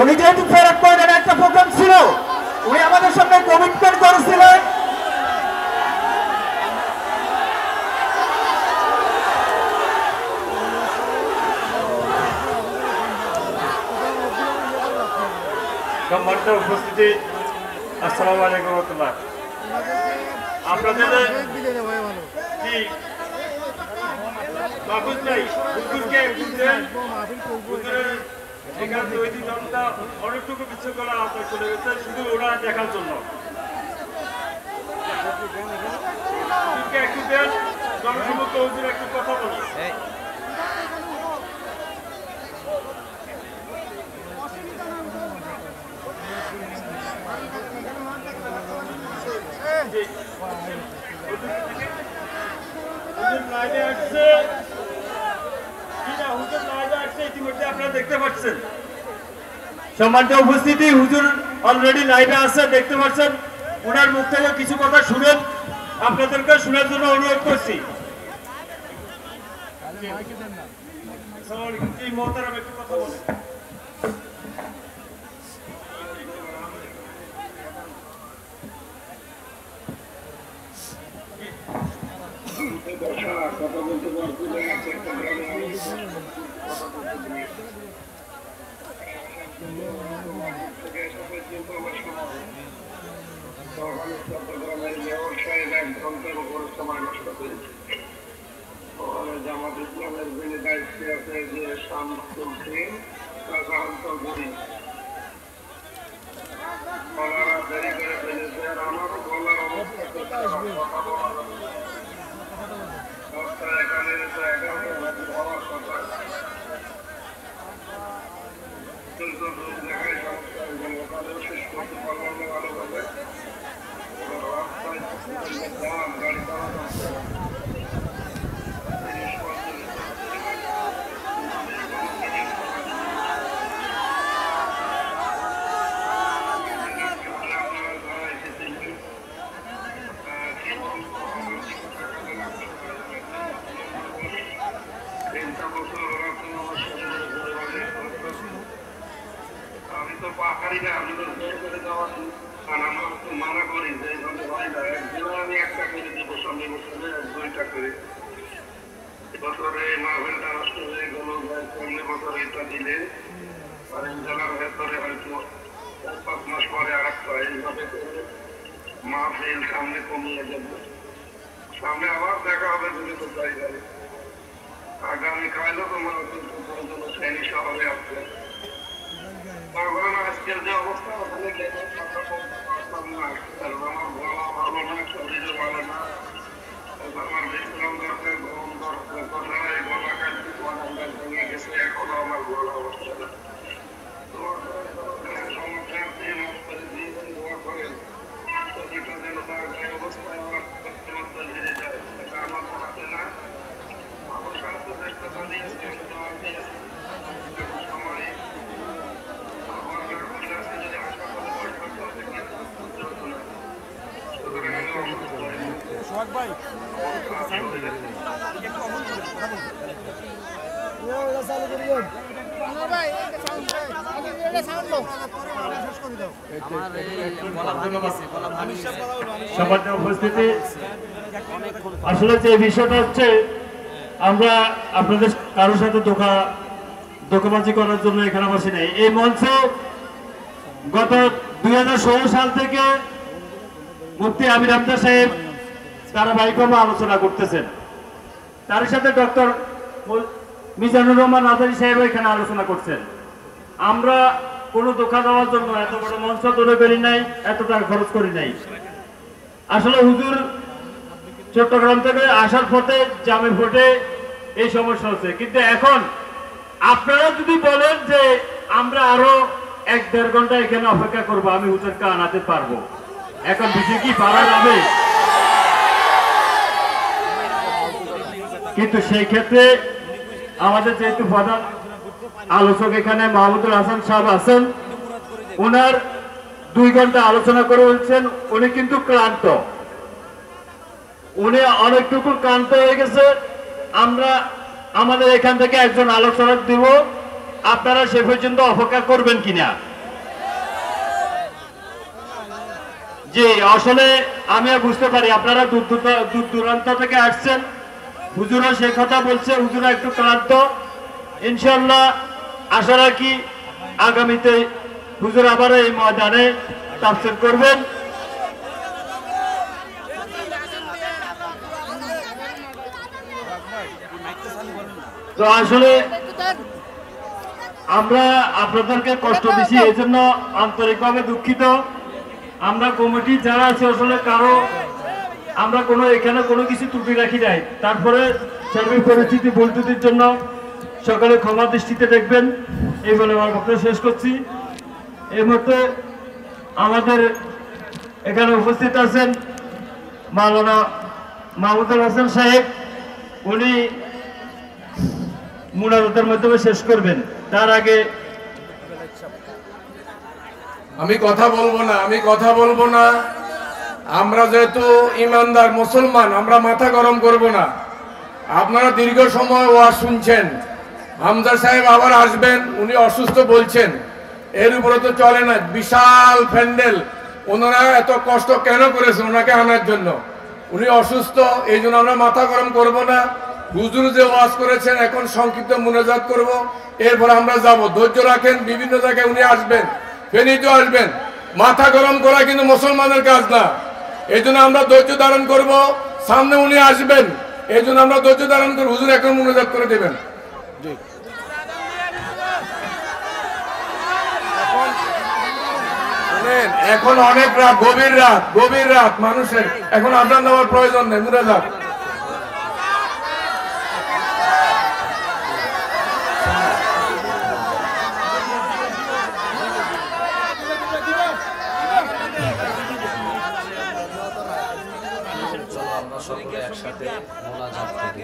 উনি যেহেতু ফেরত ময়দানে একটা প্রোগ্রাম ছিল, উনি আমাদের সঙ্গে কমিটমেন্ট করেছিলেন সম্মানিত উপস্থিতি, আসসালামু আলাইকুম রহমতুল্লাহ। আপনাদের কি মাহফুজ ভাই হুজুরকে বুঝলেন, হুজুরের এখান থেকে আমরা অনেকটুকু বিশৃঙ্খলা আপনার চলে গেছে শুধু ওরা দেখার জন্য। একটু দেন, জনসমুক্ত হুজুর একটু কথা বলি। দেখতে পাচ্ছেন সম্মানিত উপস্থিতি, হুজুর অলরেডি লাইভে আছে, দেখতে পাচ্ছেন। ওনার মুখ থেকে কিছু কথা শুনেন, আপনাদেরকে শোনার জন্য অনুরোধ করছি। একটু কথা বলেন। কথা বলতে চট্টগ্রামের মেয়র সাহেব 1 ঘন্টার উপরে সময় নষ্ট করেছে। জামাত ইসলামের যিনি দায়িত্বে আছে যে শামসুদ্দিন চৌধুরী, ওনারা দেরি করে ফেলেছে। আর আমারও বলার অবস্থা এখানে হওয়ার কথা, কিন্তু জায়গায় সমস্যা ওখানেও শেষ করতে পারলাম না ভালোভাবে। রাস্তায় গাড়ি চালানো আমি তো পাহাড়ি না, আমি তো করে যাওয়া মানা করি যে হয় না। একদিনও আমি একটা করে দিব, সামনে বছরে 2টা করে। বছরে মাহফিলটা নষ্ট হয়ে গেল, সামনে বছর এটা দিলে আর জেলার ভেতরে হয়তো 4-5 মাস পরে আর একটা, এইভাবে করে মাহফিল সামনে কমিয়ে যাবে। সামনে আবার দেখা হবে যদি তো জায়গায় আগামীকালও তো মাহফিল শ্রেণী শহরে আছে। তখন আজকের যে অবস্থা ওখানে গেলে কথা বলতে পারতাম না, কারণ আমার গলা ভালো না, শরীরে ভালো না, আমার বিশ্রাম দরকার, ঘুম দরকার। কোথায় গলা কাটতে ভেঙে গেছে, এখনো আমার গলা অবস্থা না। সমস্যা দিয়ে দোয়া করেন প্রতিটা যেন তার অবস্থায় আমার ধীরে যায়, সেটা আমার হাতে না। আমার সাথে চেষ্টা চালিয়েছে সময় উপস্থিতি, আসলে যে বিষয়টা হচ্ছে আমরা আপনাদের কারোর সাথে ধোঁকাবাজি করার জন্য এখানে বসি নাই। এই মঞ্চ গত 2016 সাল থেকে মুফতি আমির হামজা সাহেব ধারাবাহিকভাবে আলোচনা করতেছেন। তার সাথে ডক্টর মিজানুর রহমান আজারি সাহেব এখানে আলোচনা করছেন। আমরা কোনো ধোঁকা দেওয়ার জন্য এত বড় মঞ্চ তৈরি করি নাই, এত টাকা খরচ করি নাই। আসলে হুজুর চট্টগ্রাম থেকে আসার পথে জামে ভোটে এই সমস্যা হচ্ছে, কিন্তু এখন আপনারা যদি বলেন যে আমরা আরো 1-1.5 ঘন্টা এখানে অপেক্ষা করবো, আমি হুজুরকে আনাতে পারবো। এখন বিষয় কি পারা যাবে? কিন্তু সেই ক্ষেত্রে আমাদের যেহেতু প্রধান আলোচক এখানে মাহমুদুল হাসান সাহেব আছেন, ওনার 2 ঘন্টা আলোচনা করে বলছেন উনি কিন্তু ক্লান্ত, উনি অনেকটুকু ক্লান্ত হয়ে গেছে। আমরা আমাদের এখান থেকে একজন আলোচনা দিব, আপনারা সে পর্যন্ত অপেক্ষা করবেন কিনা। জি, আসলে আমি বুঝতে পারি আপনারা দূর দূরান্ত থেকে আসছেন। হুজুরও সে কথা বলছে, হুজুরা একটু ক্লান্ত। ইনশাল্লাহ আশা রাখি আগামীতে হুজুর আবার এই ময়দানে তাফসীর করবেন। তো আসলে আমরা আপনাদেরকে কষ্ট দিচ্ছি, এই জন্য আন্তরিকভাবে দুঃখিত। আমরা কমিটি যারা আছে আসলে আমরা এখানে কোনো কিছু ত্রুটি রাখি নাই। তারপরে সার্বিক পরিস্থিতি ভুল ত্রুটির জন্য সকলে ক্ষমা দৃষ্টিতে দেখবেন, এই বলে আমার বক্তব্য শেষ করছি। এই মুহূর্তে আমাদের এখানে উপস্থিত আছেন মাওলানা মাহমুদুল হাসান সাহেব, উনি মুনাজাতের মাধ্যমে শেষ করবেন। তার আগে আমি কথা বলবো না। আমরা যেহেতু ইমানদার মুসলমান, আমরা মাথা গরম করব না। আপনারা দীর্ঘ সময় ওয়াজ শুনছেন, হামজা সাহেব আবার আসবেন, উনি অসুস্থ বলছেন, এর উপরে তো চলে না। বিশাল প্যান্ডেল, ওনারা এত কষ্ট কেন করেছেন ওনাকে আনার জন্য? উনি অসুস্থ, এই জন্য আমরা মাথা গরম করব না। হুজুর যে ওয়াজ করেছেন, এখন সংক্ষিপ্ত মুনাজাত করব, এরপর আমরা যাব। ধৈর্য রাখেন, বিভিন্ন জায়গায় উনি আসবেন, ফেনীতে আসবেন। মাথা গরম করা কিন্তু মুসলমানের কাজ না, এই জন্য আমরা ধৈর্য ধারণ করব। সামনে উনি আসবেন, এই জন্য আমরা ধৈর্য ধারণ করব। হুজুর এখন মুনাজাত করে দেবেন। এখন অনেক রাত, গভীর রাত মানুষের, এখন আজান দেওয়ার প্রয়োজন নেই। মুনাজাত সকলে একসাথে মোনাজাত করি।